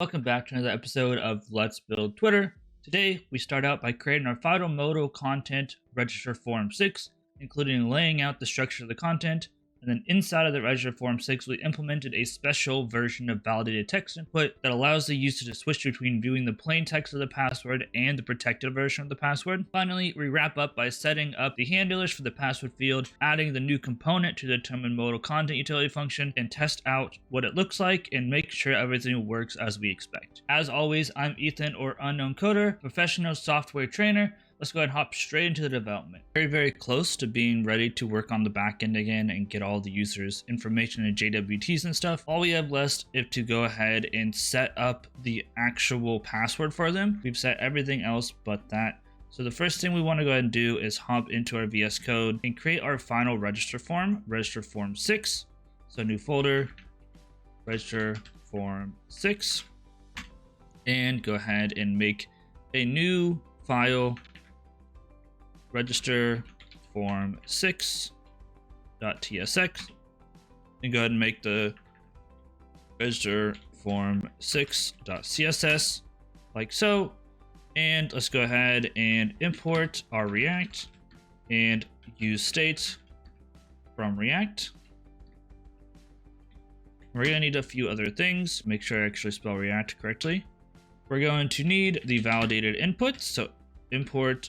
Welcome back to another episode of Let's Build Twitter. Today, we start out by creating our final modal content RegisterFormSix, including laying out the structure of the content, and then inside of the RegisterFormSix, we implemented a special version of ValdiatedTextInput that allows the user to switch between viewing the plain text of the password and the protected version of the password. Finally, we wrap up by setting up the handlers for the password field, adding the new component to the determineModalContent utility function, and test out what it looks like and make sure everything works as we expect. As always, I'm Ethan, or Unknown Coder, professional software trainer. Let's go ahead and hop straight into the development. Very close to being ready to work on the backend again and get all the users' information and JWTs and stuff. All we have left is to go ahead and set up the actual password for them. We've set everything else but that. So the first thing we want to go ahead and do is hop into our VS Code and create our final register form, RegisterFormSix. So new folder, RegisterFormSix, and go ahead and make a new file, RegisterFormSix.tsx, and go ahead and make the RegisterFormSix.css like so. And let's go ahead and import our React and use state from React. We're going to need a few other things. Make sure I actually spell React correctly. We're going to need the validated input. So import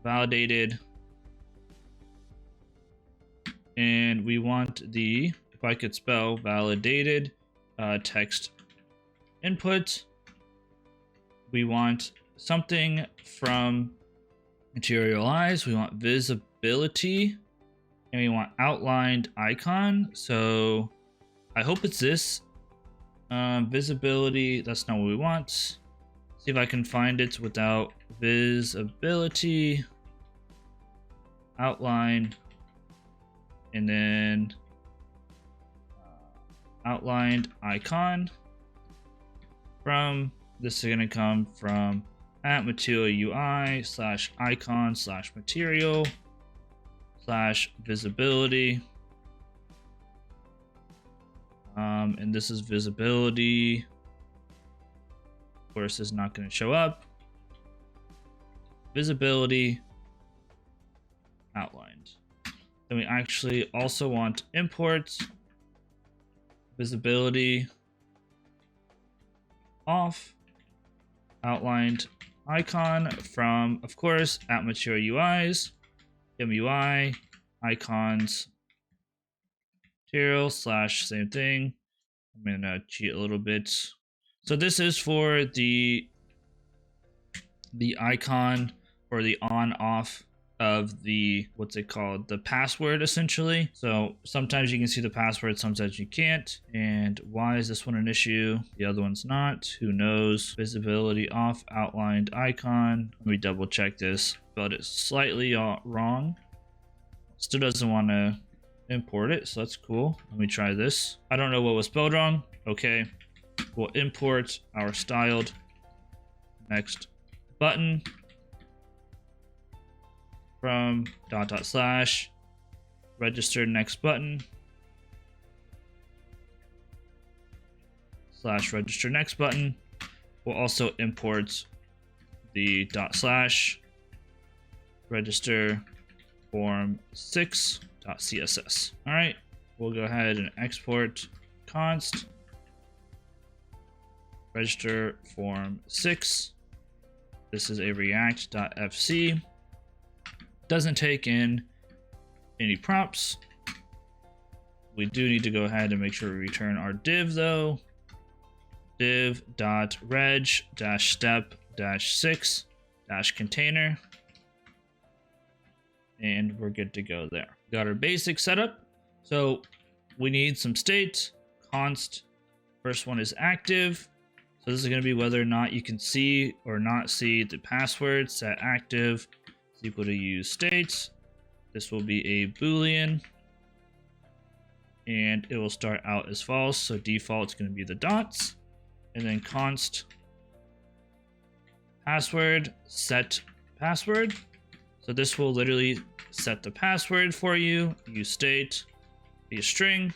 validated, and we want the, if I could spell validated text input, we want something from materialize, we want visibility, and we want outlined icon. So I hope it's this. Visibility, that's not what we want. See if I can find it without visibility, outline, and then outlined icon. From this is going to come from @material UI /icon /material /visibility. And this is visibility. Of course, is not going to show up. Visibility outlined. Then we actually also want imports visibility off outlined icon from, of course, @material UIs MUI icons material / same thing. I'm gonna cheat a little bit. So this is for the icon or the on off of the, what's it called, the password essentially. So sometimes you can see the password, sometimes you can't. And why is this one an issue? The other one's not. Who knows? Visibility off outlined icon. Let me double check this, but it's slightly wrong. Still doesn't want to import it, so that's cool. Let me try this. I don't know what was spelled wrong. Okay, we'll import our styled next button from // register next button / register next button. We'll also import the // RegisterFormSix.css. All right, we'll go ahead and export const RegisterFormSix. This is a react.fc. Doesn't take in any props. We do need to go ahead and make sure we return our div though. div.reg-step-6-container. And we're good to go there. Got our basic setup. So we need some state, const. First one is active. So this is going to be whether or not you can see or not see the password. Set active is equal to use state. This will be a Boolean. And it will start out as false. So default is going to be the dots. And then const password set password. So this will literally set the password for you. Use state, be a string.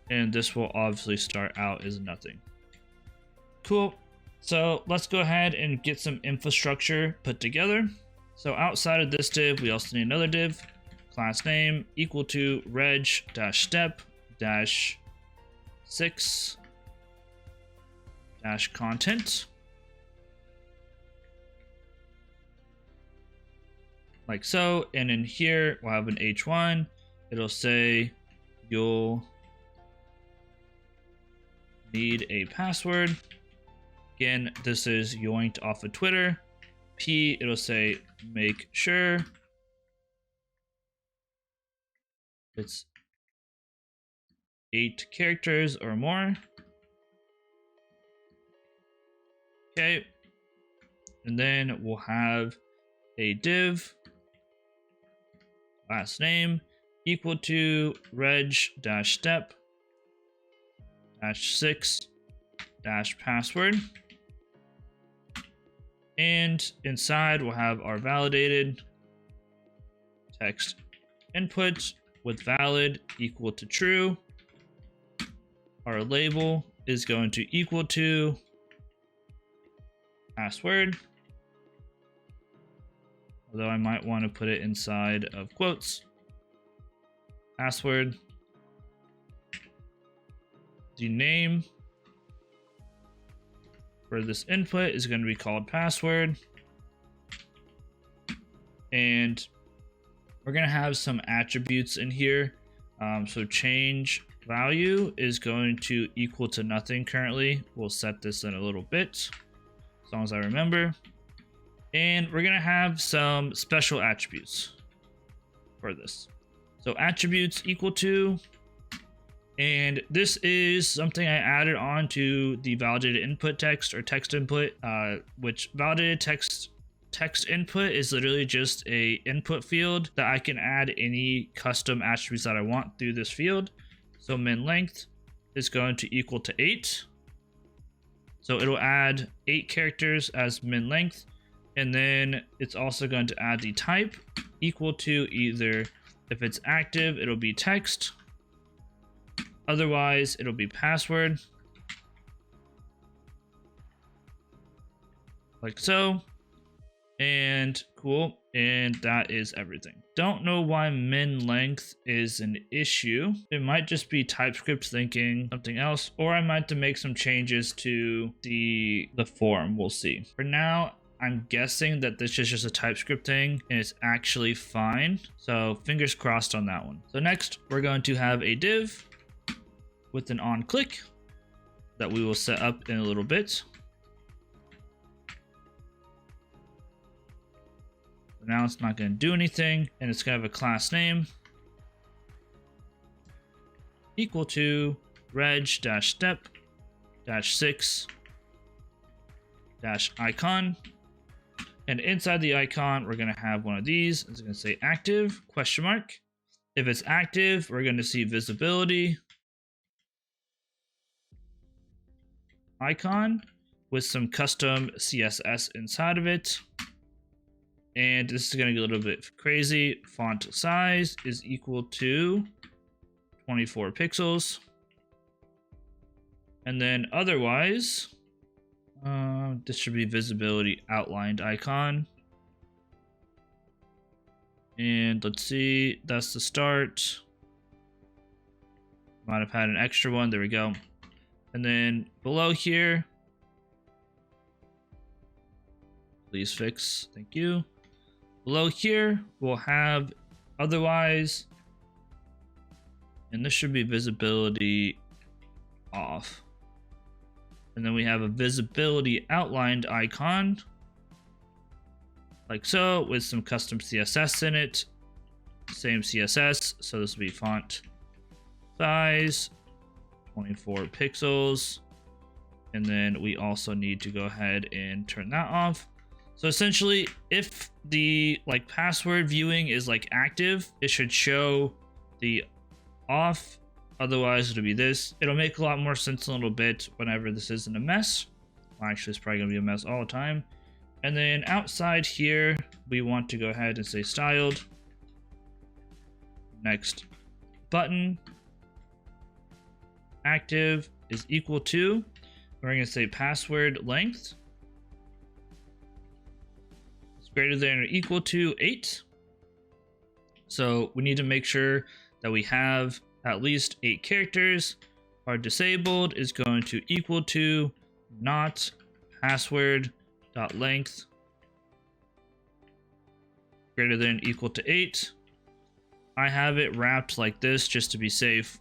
and this will obviously start out as nothing. Cool. So let's go ahead and get some infrastructure put together. So outside of this div, we also need another div, class name equal to reg-step-6-content. Like so, and in here we'll have an h1. It'll say you'll need a password. Again, this is yoinked off of Twitter. P, it'll say make sure it's 8 characters or more. Okay, and then we'll have a div last name equal to reg-step-6-password. And inside we'll have our validated text input with valid equal to true. Our label is going to equal to password, although I might want to put it inside of quotes. Password. The name for this input is going to be called password. And we're going to have some attributes in here. So change value is going to equal to nothing currently. We'll set this in a little bit, as long as I remember. And we're going to have some special attributes for this. So attributes equal to, and this is something I added on to the validated input text or text input, which validated text input is literally just a input field that I can add any custom attributes that I want through this field. So min length is going to equal to 8. So it'll add 8 characters as min length. And then it's also going to add the type equal to either, if it's active, it'll be text. Otherwise, it'll be password. Like so. And cool. And that is everything. Don't know why min length is an issue. It might just be TypeScript thinking something else, or I might have to make some changes to the form. We'll see. For now, I'm guessing that this is just a TypeScript thing and it's actually fine. So fingers crossed on that one. So next, we're going to have a div with an on click that we will set up in a little bit. Now it's not going to do anything, and it's going to have a class name equal to reg-step-6-icon. And inside the icon, we're going to have one of these. It's going to say active ? If it's active, we're going to see visibility icon with some custom CSS inside of it. And this is going to get a little bit crazy. Font size is equal to 24 pixels. And then otherwise, this should be visibility outlined icon. And let's see, that's the start. Might have had an extra one. There we go. And then below here, please fix. Thank you. Below here, we'll have otherwise, and this should be visibility off. And then we have a visibility outlined icon, like so, with some custom CSS in it. Same CSS, so this will be font size, 24 pixels. And then we also need to go ahead and turn that off. So essentially, if the password viewing is active, it should show the off. Otherwise, it'll be this. It'll make a lot more sense in a little bit whenever this isn't a mess. Well, actually, it's probably gonna be a mess all the time. And then outside here, we want to go ahead and say styled. Next button. active is equal to, we're going to say password length is greater than or equal to 8. So we need to make sure that we have at least 8 characters. Our disabled is going to equal to not password dot length greater than or equal to 8. I have it wrapped like this just to be safe.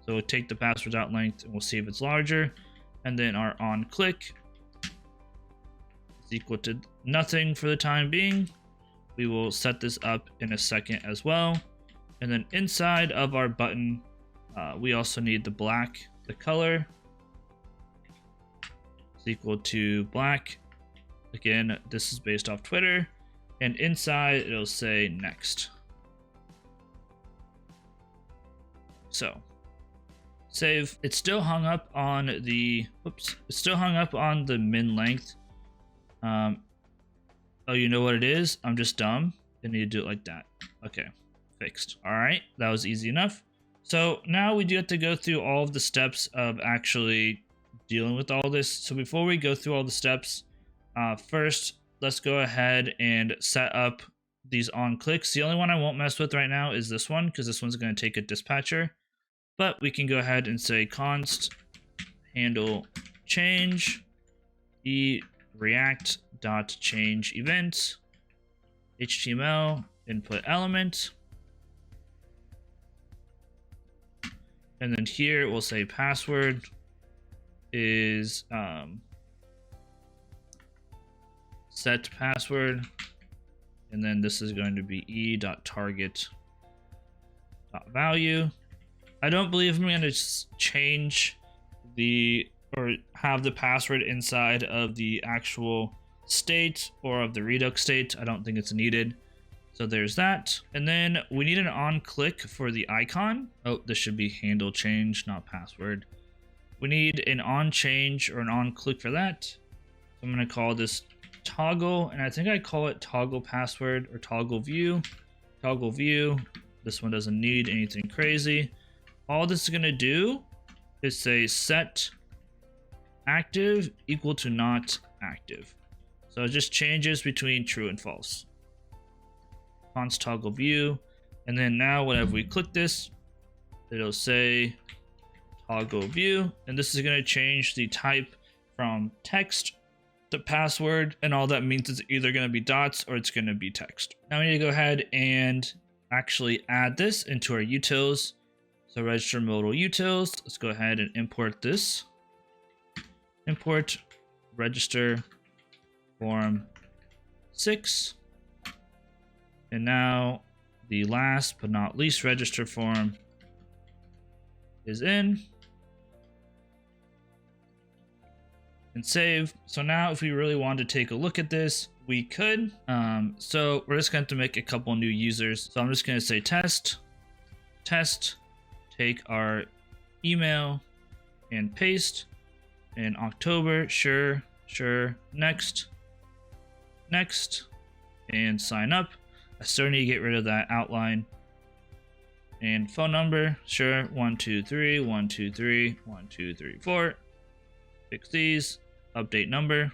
So we'll take the password dot length and we'll see if it's larger. And then our on click is equal to nothing for the time being. We will set this up in a second as well. And then inside of our button, we also need the black, the color is equal to black. Again, this is based off Twitter. And inside it'll say next. So save. It's still hung up on the, it's still hung up on the min length. Oh, you know what it is? I'm just dumb. I need to do it like that. Okay, fixed. All right, that was easy enough. So now we do have to go through all of the steps of actually dealing with all this. So before we go through all the steps, first, let's go ahead and set up these on clicks. The only one I won't mess with right now is this one, because this one's going to take a dispatcher. But we can go ahead and say const handle change react dot change event HTML input element, and then here we'll say password is set password, and then this is going to be e.target.value. I don't believe I'm going to change the or have the password inside of the actual state or of the Redux state. I don't think it's needed. So there's that. And then we need an on click for the icon. Oh, this should be handle change, not password. We need an on change or an on click for that. So I'm going to call this toggle, and I think I call it toggle password or toggle view. Toggle view. This one doesn't need anything crazy. All this is going to do is say set active equal to not active. So it just changes between true and false. Const toggle view. And then now whenever we click this, it'll say toggle view. And this is going to change the type from text to password. And all that means is either going to be dots or it's going to be text. Now we need to go ahead and actually add this into our utils. So register modal utils. Let's go ahead and import this. Import register form 6. And now the last but not least register form is in. And save. So now if we really wanted to take a look at this, we could. So we're just going to make a couple new users. So I'm just going to say test, take our email and paste in October. Sure, next, and sign up. I still need to get rid of that outline. And phone number, sure, 123 123 1234. Fix these. Update number.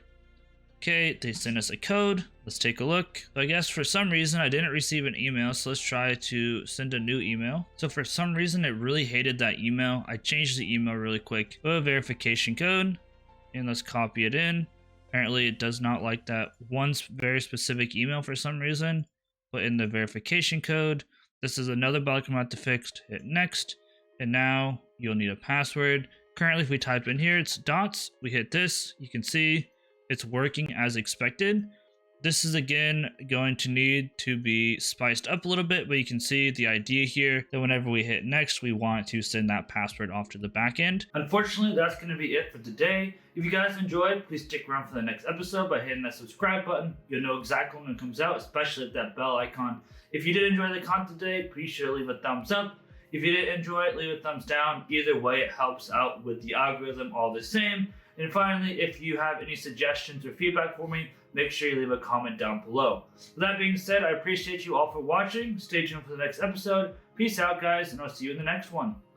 Okay, they sent us a code. Let's take a look. So I guess for some reason I didn't receive an email, so let's try to send a new email. So for some reason it really hated that email. I changed the email really quick. Go to verification code and let's copy it in. Apparently it does not like that one very specific email for some reason. Put in the verification code. This is another bug I'm about to fix. Hit next, and now you'll need a password. Currently if we type in here, it's dots. We hit this, you can see it's working as expected. This is again going to need to be spiced up a little bit, but you can see the idea here that whenever we hit next, we want to send that password off to the back end. Unfortunately, that's going to be it for today. If you guys enjoyed, please stick around for the next episode by hitting that subscribe button. You'll know exactly when it comes out, especially with that bell icon. If you did enjoy the content today, please sure to leave a thumbs up. If you did enjoy it, leave a thumbs down. Either way, it helps out with the algorithm all the same. And finally, if you have any suggestions or feedback for me, make sure you leave a comment down below. With that being said, I appreciate you all for watching. Stay tuned for the next episode. Peace out, guys, and I'll see you in the next one.